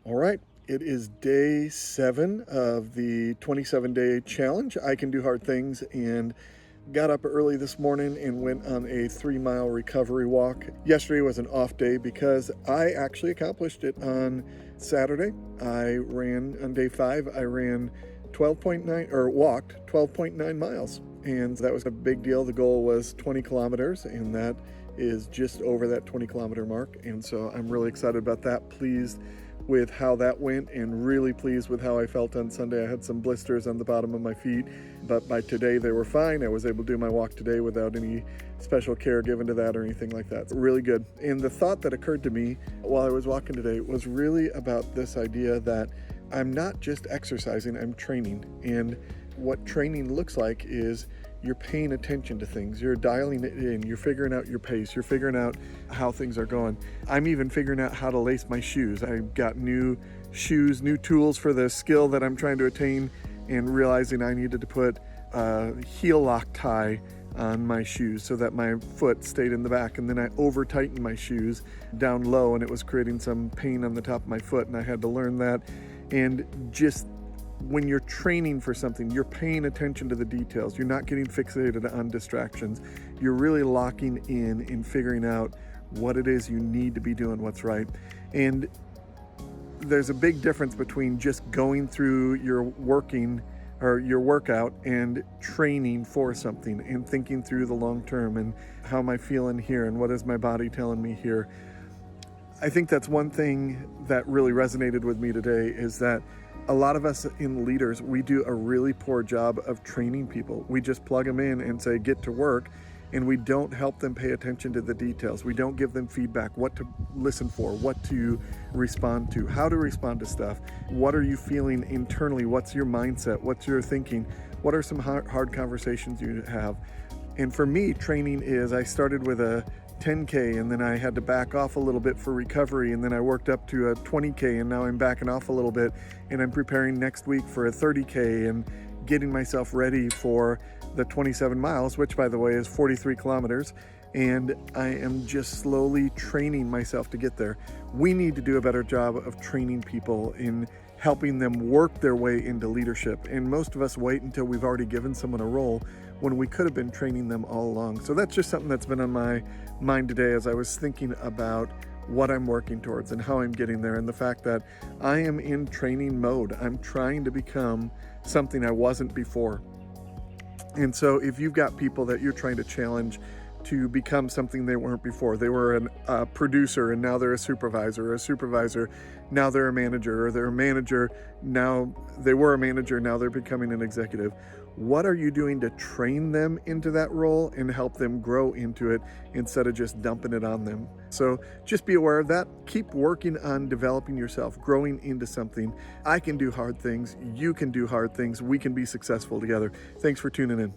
All right, it is day 7 of the 27-day challenge. I can do hard things, and got up early this morning and went on a 3-mile recovery walk. Yesterday was an off day because I actually accomplished it on Saturday. I ran on day 5. I ran 12.9 or walked 12.9 miles, and that was a big deal. The goal was 20 kilometers, and that is just over that 20 kilometer mark. And so I'm really excited about that. Pleased with how that went, and really pleased with how I felt on Sunday. I had some blisters on the bottom of my feet, but by today they were fine. I was able to do my walk today without any special care given to that or anything like that. Really good. And the thought that occurred to me while I was walking today was really about this idea that I'm not just exercising, I'm training. And what training looks like is you're paying attention to things, you're dialing it in, you're figuring out your pace, you're figuring out how things are going. I'm even figuring out how to lace my shoes. I've got new shoes, new tools for the skill that I'm trying to attain, and realizing I needed to put a heel lock tie on my shoes so that my foot stayed in the back, and then I over tightened my shoes down low, and it was creating some pain on the top of my foot, and I had to learn that. And just when you're training for something, you're paying attention to the details. You're not getting fixated on distractions. You're really locking in and figuring out what it is you need to be doing, what's right. And there's a big difference between just going through your workout and training for something and thinking through the long term and how am I feeling here and what is my body telling me here. I think that's one thing that really resonated with me today, is that a lot of us in leaders, we do a really poor job of training people. We just plug them in and say, get to work, and we don't help them pay attention to the details. We don't give them feedback, what to listen for, what to respond to, how to respond to stuff. What are you feeling internally? What's your mindset? What's your thinking? What are some hard conversations you have? And for me, training is, I started with a 10K, and then I had to back off a little bit for recovery, and then I worked up to a 20K, and now I'm backing off a little bit, and I'm preparing next week for a 30K and getting myself ready for the 27 miles, which by the way is 43 kilometers, and I am just slowly training myself to get there. We need to do a better job of training people in helping them work their way into leadership, and most of us wait until we've already given someone a role when we could have been training them all along. So that's just something that's been on my mind today as I was thinking about what I'm working towards and how I'm getting there, and the fact that I am in training mode. I'm trying to become something I wasn't before. And so if you've got people that you're trying to challenge to become something they weren't before, they were a producer and now they're a supervisor, now they're a manager, or they're a manager, now they were a manager, now they're becoming an executive. What are you doing to train them into that role and help them grow into it instead of just dumping it on them? So just be aware of that. Keep working on developing yourself, growing into something. I can do hard things. You can do hard things. We can be successful together. Thanks for tuning in.